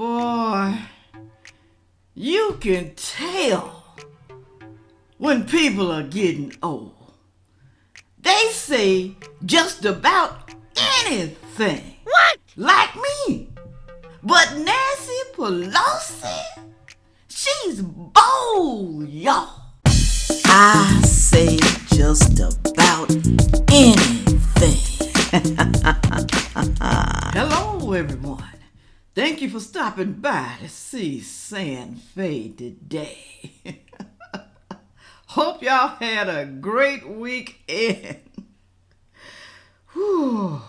Boy, you can tell when people are getting old. They say just about anything. What? Like me. But Nancy Pelosi, she's bold, y'all. I say just about anything. Hello, everyone. Thank you for stopping by to see San Fe today. Hope y'all had a great weekend. Whew.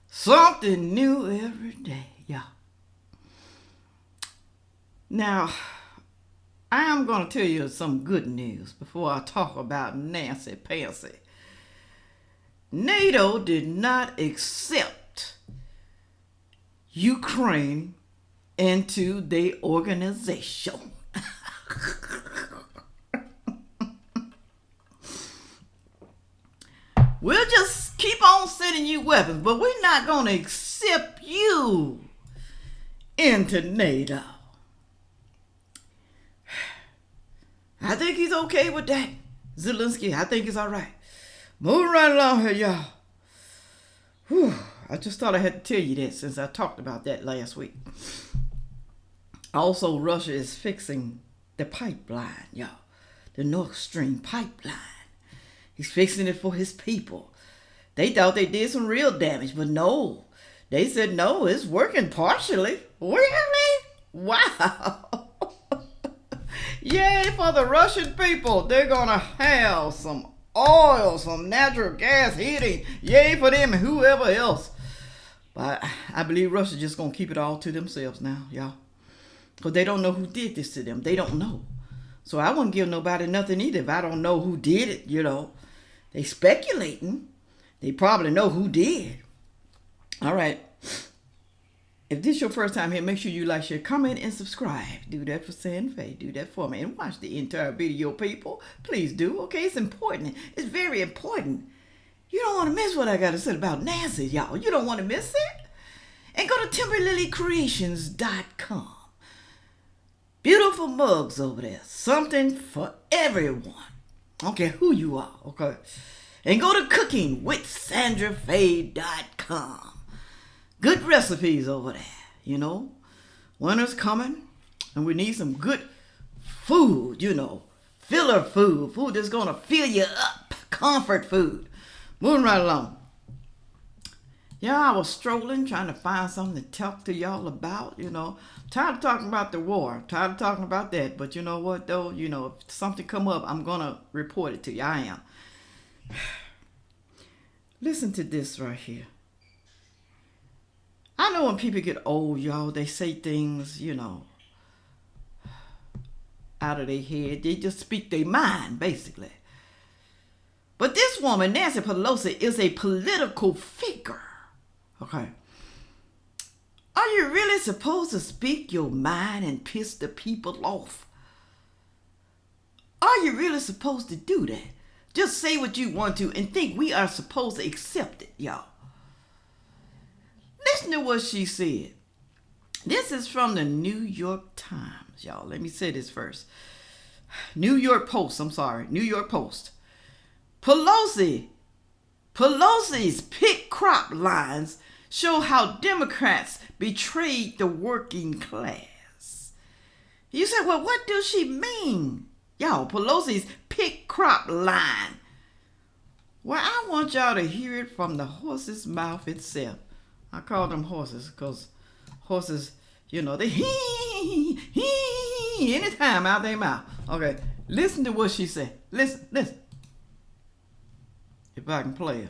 Something new every day, y'all. Now, I am going to tell you some good news before I talk about Nancy Pelosi. NATO did not accept Ukraine into the organization. We'll just keep on sending you weapons, but we're not going to accept you into NATO. I think he's okay with that, Zelensky. I think it's all right. Moving right along here, y'all. Whew. I just thought I had to tell you that since I talked about that last week. Also, Russia is fixing the pipeline, y'all. The Nord Stream pipeline. He's fixing it for his people. They thought they did some real damage, but no. They said, no, it's working partially. Really? Wow. Yay for the Russian people. They're going to have some oil, some natural gas heating. Yay for them and whoever else. But I believe Russia's just going to keep it all to themselves now, y'all. Because they don't know who did this to them. They don't know. So I wouldn't give nobody nothing either if I don't know who did it, you know. They speculating. They probably know who did. All right. If this is your first time here, make sure you like, share, comment, and subscribe. Do that for San Fe. Do that for me. And watch the entire video, people. Please do. Okay, it's important. It's very important. You don't want to miss what I got to say about Nancy, y'all. You don't want to miss it. And go to TimberlilyCreations.com. Beautiful mugs over there. Something for everyone. I don't care who you are, okay? And go to cookingwithsandrafaye.com. Good recipes over there, you know. Winter's coming, and we need some good food, you know. Filler food. Food that's going to fill you up. Comfort food. Moving right along. Yeah, I was strolling, trying to find something to talk to y'all about, you know. Tired of talking about the war. Tired of talking about that. But you know what, though? You know, if something come up, I'm going to report it to you. I am. Listen to this right here. I know when people get old, y'all, they say things, you know, out of their head. They just speak their mind, basically. But this woman, Nancy Pelosi, is a political figure. Okay. Are you really supposed to speak your mind and piss the people off? Are you really supposed to do that? Just say what you want to and think we are supposed to accept it, y'all. Listen to what she said. This is from the New York Times, y'all. Let me say this first. New York Post. Pelosi's pick crop lines show how Democrats betrayed the working class. You said, well, what does she mean? Y'all, Pelosi's pick crop line. Well, I want y'all to hear it from the horse's mouth itself. I call them horses because horses, you know, they hee anytime out their mouth. Okay, listen to what she said. Listen. If I can play it.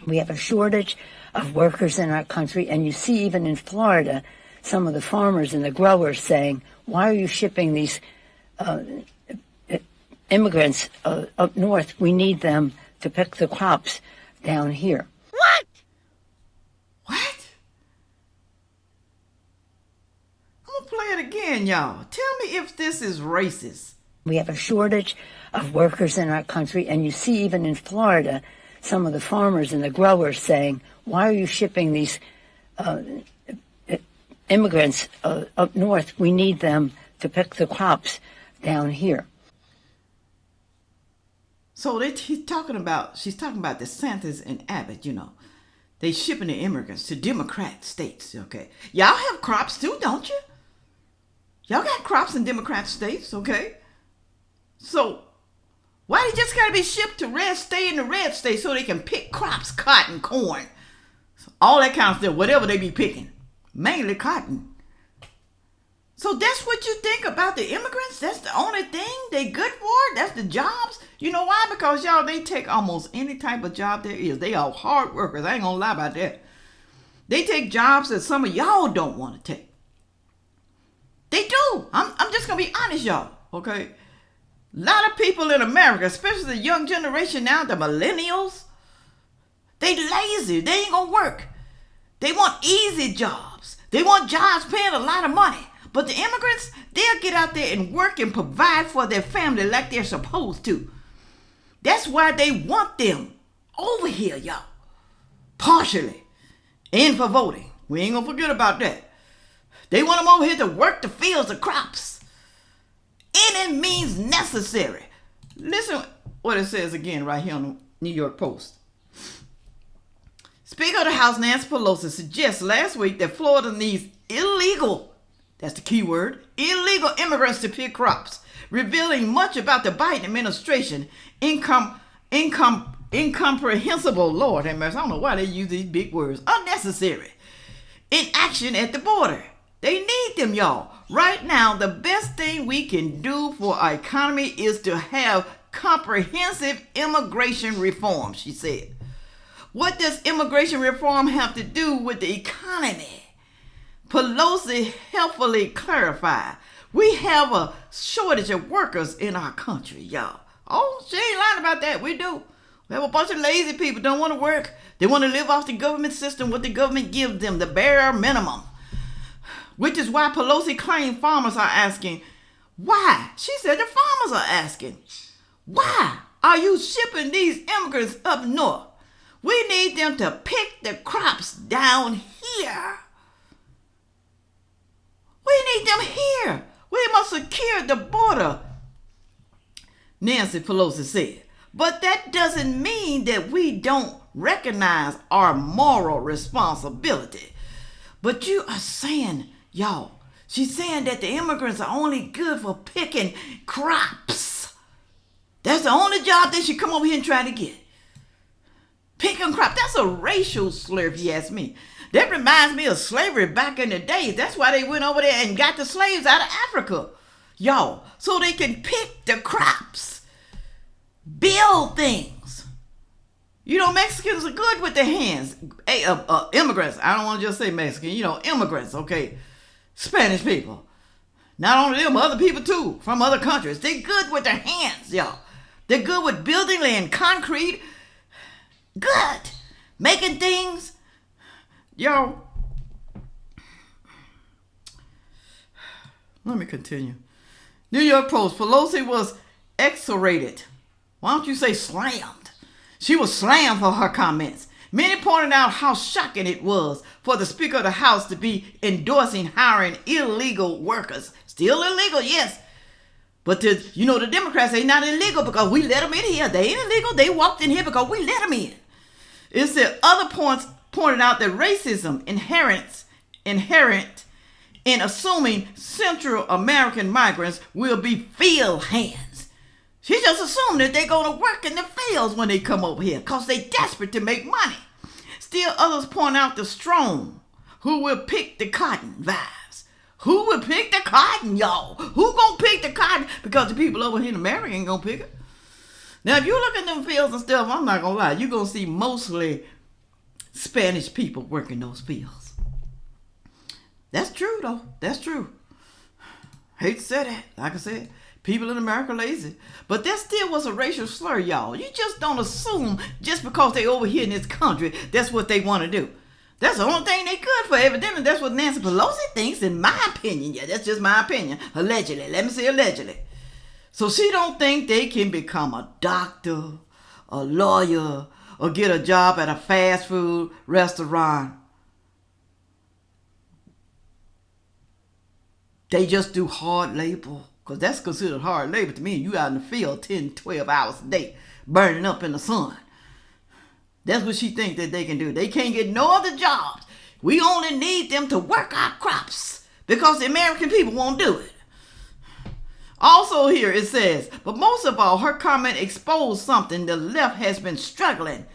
We have a shortage of workers in our country, and you see even in Florida, some of the farmers and the growers saying, why are you shipping these immigrants up north? We need them to pick the crops down here. What? I'm going to play it again, y'all. Tell me if this is racist. We have a shortage of workers in our country, and you see even in Florida, some of the farmers and the growers saying, why are you shipping these immigrants up north, we need them to pick the crops down here. So she's talking about DeSantis and Abbott, They shipping the immigrants to Democrat states, okay? Y'all have crops too, don't you? Y'all got crops in Democrat states, okay? So why they just gotta be shipped to stay in the red state so they can pick crops, cotton, corn, all that kind of stuff, whatever they be picking. Mainly cotton. So that's what you think about the immigrants? That's the only thing they good for? That's the jobs? You know why? Because y'all, they take almost any type of job there is. They are hard workers. I ain't gonna lie about that. They take jobs that some of y'all don't want to take. They do. I'm just gonna be honest, y'all. Okay? A lot of people in America, especially the young generation now, the millennials, they lazy. They ain't gonna work. They want easy jobs. They want jobs paying a lot of money. But the immigrants, they'll get out there and work and provide for their family like they're supposed to. That's why they want them over here, y'all. Partially. And for voting. We ain't gonna forget about that. They want them over here to work the fields, the crops. Any means necessary. Listen what it says again right here on the New York Post. Speaker of the House Nancy Pelosi suggests last week that Florida needs illegal, that's the key word, illegal immigrants to pick crops, revealing much about the Biden administration incomprehensible, Lord have mercy, I don't know why they use these big words, unnecessary, inaction at the border. They need them, y'all. Right now, the best thing we can do for our economy is to have comprehensive immigration reform, she said. What does immigration reform have to do with the economy? Pelosi helpfully clarified. We have a shortage of workers in our country, y'all. Oh, she ain't lying about that. We do. We have a bunch of lazy people don't want to work. They want to live off the government system, what the government gives them, the bare minimum. Which is why Pelosi claimed farmers are asking, why? She said the farmers are asking, why are you shipping these immigrants up north? We need them to pick the crops down here. We need them here. We must secure the border, Nancy Pelosi said. But that doesn't mean that we don't recognize our moral responsibility. But you are saying, y'all, she's saying that the immigrants are only good for picking crops. That's the only job they should come over here and try to get. Picking crop. That's a racial slur, if you ask me. That reminds me of slavery back in the days. That's why they went over there and got the slaves out of Africa. Y'all, so they can pick the crops. Build things. Mexicans are good with their hands. Hey, immigrants. I don't want to just say Mexican. Immigrants, okay? Spanish people. Not only them, other people too, from other countries. They're good with their hands, y'all. They're good with building, laying concrete. Good. Making things. Yo. Let me continue. New York Post. Pelosi was exonerated. Why don't you say slammed? She was slammed for her comments. Many pointed out how shocking it was for the Speaker of the House to be endorsing hiring illegal workers. Still illegal, yes. But the Democrats ain't not illegal because we let them in here. They ain't illegal. They walked in here because we let them in. It said other points pointed out that racism inherent in assuming Central American migrants will be field hands. She just assumed that they're going to work in the fields when they come over here because they desperate to make money. Still others point out the strong who will pick the cotton vibes. Who will pick the cotton, y'all? Who gonna pick the cotton? Because the people over here in America ain't gonna pick it. Now, if you look at them fields and stuff, I'm not gonna lie, you're gonna see mostly Spanish people working those fields. That's true, though. That's true. Hate to say that. Like I said, people in America lazy. But that still was a racial slur, y'all. You just don't assume just because they over here in this country, that's what they want to do. That's the only thing they good for. Evidently, that's what Nancy Pelosi thinks, in my opinion. Yeah, that's just my opinion. Allegedly. Let me say allegedly. So she don't think they can become a doctor, a lawyer, or get a job at a fast food restaurant they just do hard labor. Because that's considered hard labor to me. You out in the field 10, 12 hours a day, burning up in the sun. That's what she thinks that they can do. They can't get no other jobs. We only need them to work our crops because the American people won't do it. Also here it says, but most of all, her comment exposed something the left has been struggling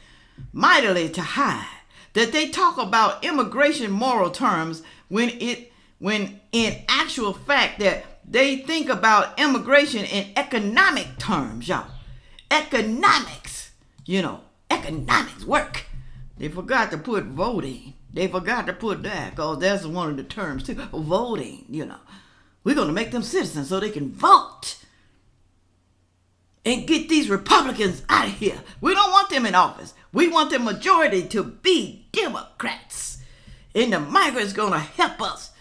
mightily to hide. That they talk about immigration moral terms when in actual fact that they think about immigration in economic terms, y'all. Economics, economics work. They forgot to put voting. They forgot to put that because that's one of the terms too. Voting, We're going to make them citizens so they can vote and get these Republicans out of here. We don't want them in office. We want the majority to be Democrats. And the migrants going to help us.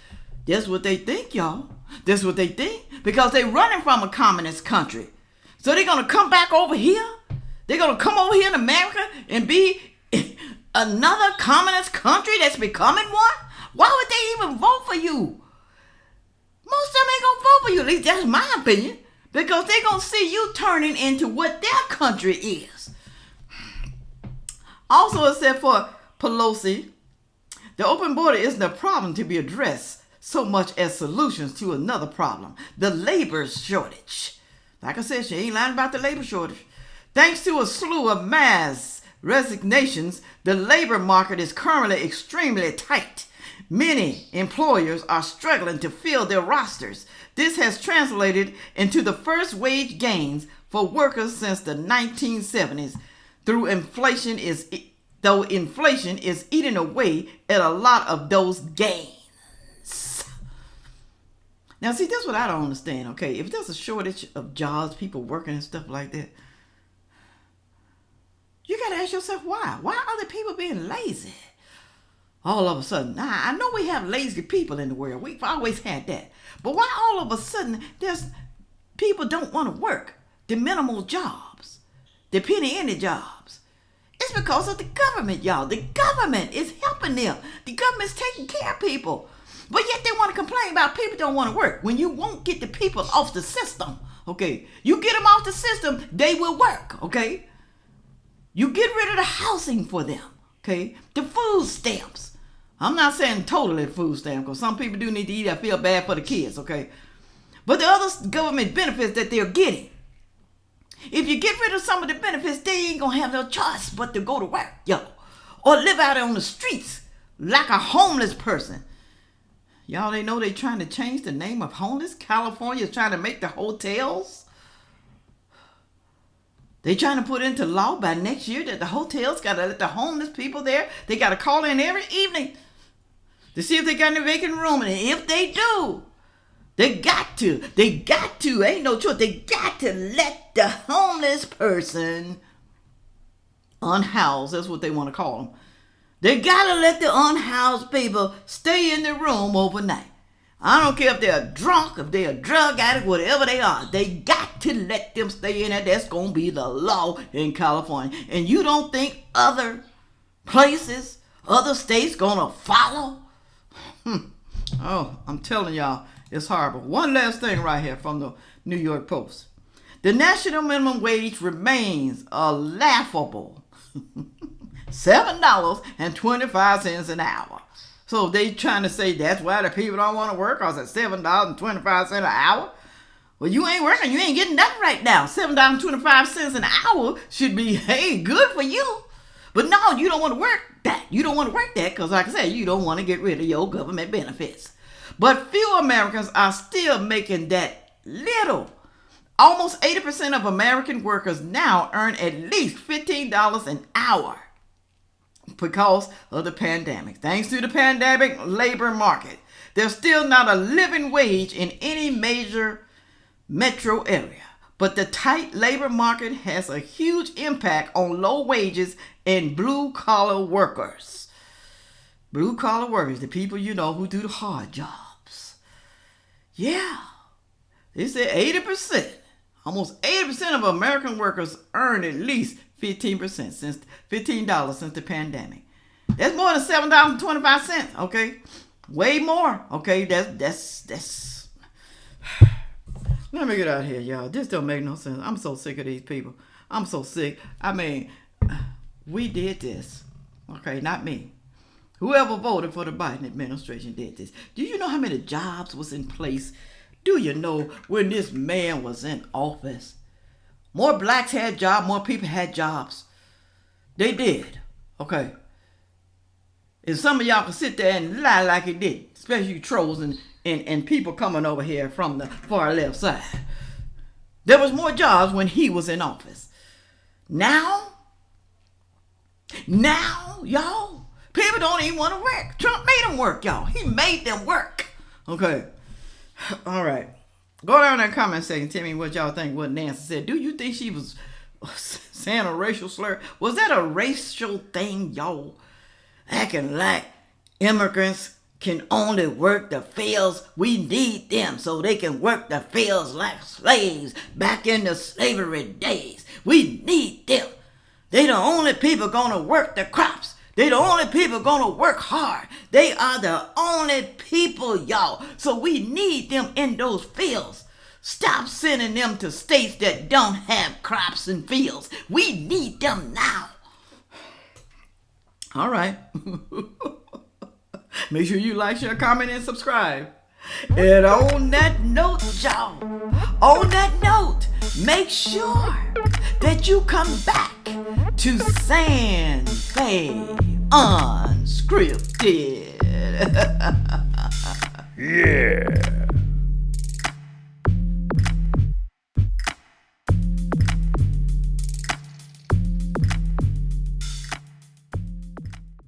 That's what they think, y'all. That's what they think. Because they're running from a communist country. So they're going to come back over here. They're going to come over here in America and be another communist country that's becoming one? Why would they even vote for you? Most of them ain't going to vote for you. At least that's my opinion. Because they're going to see you turning into what their country is. Also, it said for Pelosi, the open border isn't a problem to be addressed so much as solutions to another problem, the labor shortage. Like I said, she ain't lying about the labor shortage. Thanks to a slew of mass resignations, the labor market is currently extremely tight. Many employers are struggling to fill their rosters. This has translated into the first wage gains for workers since the 1970s. Though inflation is eating away at a lot of those gains. Now, see, that's what I don't understand, okay? If there's a shortage of jobs, people working and stuff like that, you got to ask yourself why. Why are the people being lazy? All of a sudden, now, I know we have lazy people in the world. We've always had that. But why all of a sudden people don't want to work the minimal jobs, the penny jobs? It's because of the government, y'all. The government is helping them. The government's taking care of people. But yet they want to complain about people don't want to work. When you won't get the people off the system, okay? You get them off the system, they will work, okay? You get rid of the housing for them, okay? The food stamps. I'm not saying totally food stamp because some people do need to eat. I feel bad for the kids, okay? But the other government benefits that they're getting. If you get rid of some of the benefits, they ain't going to have no choice but to go to work, yo. Or live out on the streets like a homeless person. Y'all, they know they trying to change the name of homeless. California is trying to make the hotels. They trying to put into law by next year that the hotels got to let the homeless people there. They got to call in every evening to see if they got any vacant room. And if they do, they got to, ain't no choice. They got to let the homeless person unhoused. That's what they want to call them. They got to let the unhoused people stay in the room overnight. I don't care if they're drunk, if they're a drug addict, whatever they are. They got to let them stay in there. That's going to be the law in California. And you don't think other places, other states going to follow? Oh, I'm telling y'all, it's horrible. One last thing right here from the New York Post. The national minimum wage remains a laughable $7.25 an hour. So they trying to say that's why the people don't want to work because it's $7.25 an hour. Well, you ain't working. You ain't getting nothing right now. $7.25 an hour should be, hey, good for you. But no, you don't want to work that. You don't want to work that because, like I said, you don't want to get rid of your government benefits. But few Americans are still making that little. Almost 80% of American workers now earn at least $15 an hour because of the pandemic. Thanks to the pandemic labor market, there's still not a living wage in any major metro area. But the tight labor market has a huge impact on low wages and blue-collar workers. Blue-collar workers, the people you know who do the hard jobs. Yeah, they said 80%, almost 80% of American workers earn at least $15 since the pandemic. That's more than $7.25, okay? Way more, okay? That's Let me get out of here, y'all. This don't make no sense. I'm so sick of these people. I'm so sick. I mean, we did this. Okay, not me. Whoever voted for the Biden administration did this. Do you know how many jobs was in place? Do you know when this man was in office? More blacks had jobs, more people had jobs. They did. Okay. And some of y'all can sit there and lie like it did. Especially you trolls and people coming over here from the far left side. There was more jobs when he was in office. Now, y'all, people don't even want to work. Trump made them work, y'all. He made them work. Okay. All right. Go down in the comment section. Tell me what y'all think what Nancy said. Do you think she was saying a racial slur? Was that a racial thing, y'all? Acting like immigrants can only work the fields. We need them so they can work the fields like slaves back in the slavery days. We need them. They the only people gonna work the crops. They the only people gonna work hard. They are the only people, y'all. So we need them in those fields. Stop sending them to states that don't have crops and fields. We need them now. All right. Make sure you like, share, comment, and subscribe. And on that note, y'all, make sure that you come back to Sanfay Unscripted. Yeah.